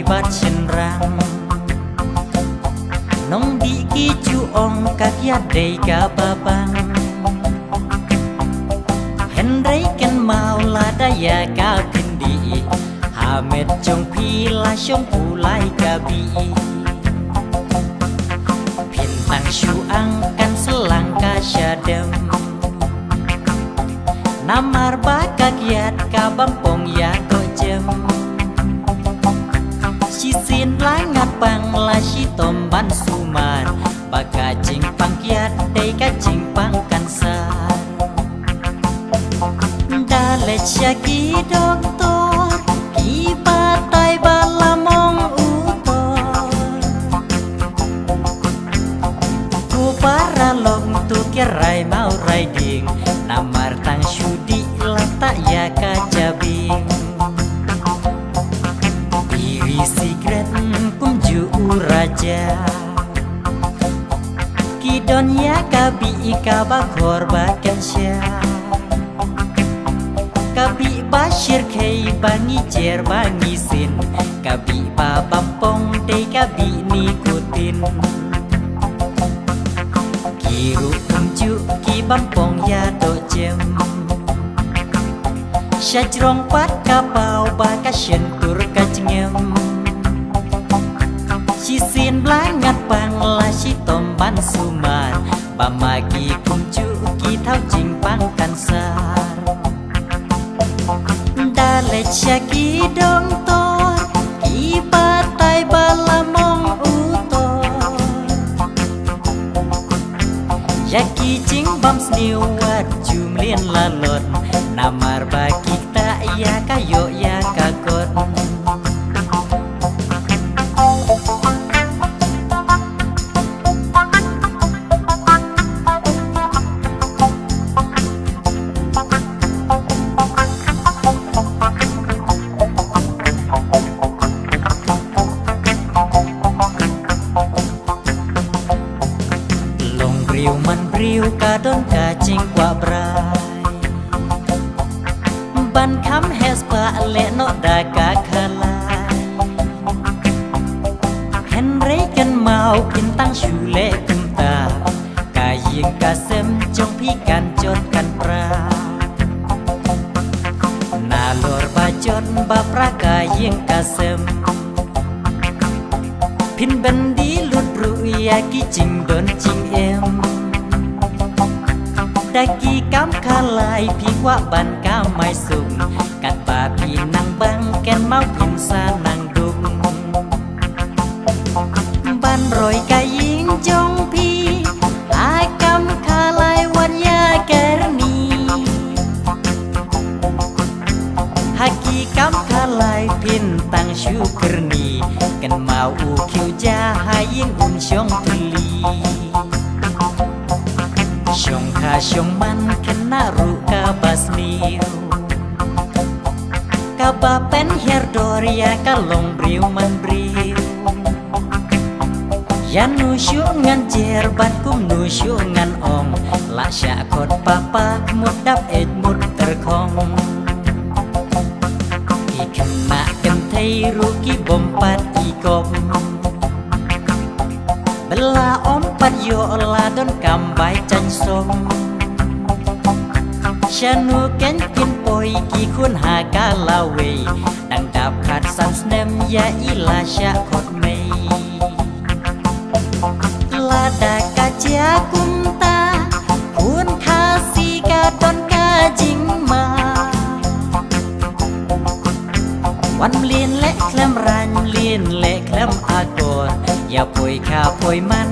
bat senrang nong di ki chu ong kakia dei ka babang henrei ken mau la daya ka kendi hamet jong pi la shong pulai ka bi pintang shu ang kan selang ka syadem namar ba kakiat ka bampong ya ko jem si sin langat pang la si tomban sumar baka jing pangkiat dei ka jing pang kansar dalet syaki doktor ki patai balamong utor ku paralong tu kirai mau riding namar tang syudi lata ya ka jabing iri sigret kumju raja kidon ya kabi ika bakor bakan sya kabi bashir kei bangi jer bangi sin kabi ba bampong dei kabi nikutin kiru kumju ki bampong ya do jem syajrong pat kapau baka syentur kacengem sisin blangat pangla si tomban sumar pamagi kumju ki thau jing pang kansar dalet syaki dong tor ki patai balamong utor yaki jing bam sniu wat jumlin lalot namar bagi tak ya kayo ya kakot long briu man briu kadon kacing kwa brai ban kham hes pa le no da ka khalai henrei ken mau pintang shule kumta kaying kasem jong pi kan jot kan pra nalor bajon ba pra kaying kasem pin bendi lut ruya ki jing don jing em daki kam khalai pi kwa ban ka mai sung kat ba pi nang bang ken mau pin sa nang dung ban roi ka ying jong pi ai kam khalai wan ya kerni haki kam khalai pin tang syukurni ken mau u kiu ja haying shong tuli syong ka syong man kena ru ka basniu ka bapen her doria ka long briu man briu yan nu syungan jer ban kum nu syungan ong la sya kot papa mut dap et mut terkong ki kena ken thei ru ki bompat i kom bela ompat yo la don kambai chan som chanu ken kin poi ki khun ha ka lawe dang dap khat san snem ya ila sha khot mei la da ka chia kum ta khun kha si ka don ka jing maวันเลียนและแคลมรันเลียนและแคลมอากรอย่าป่วยข้าป่วยมัน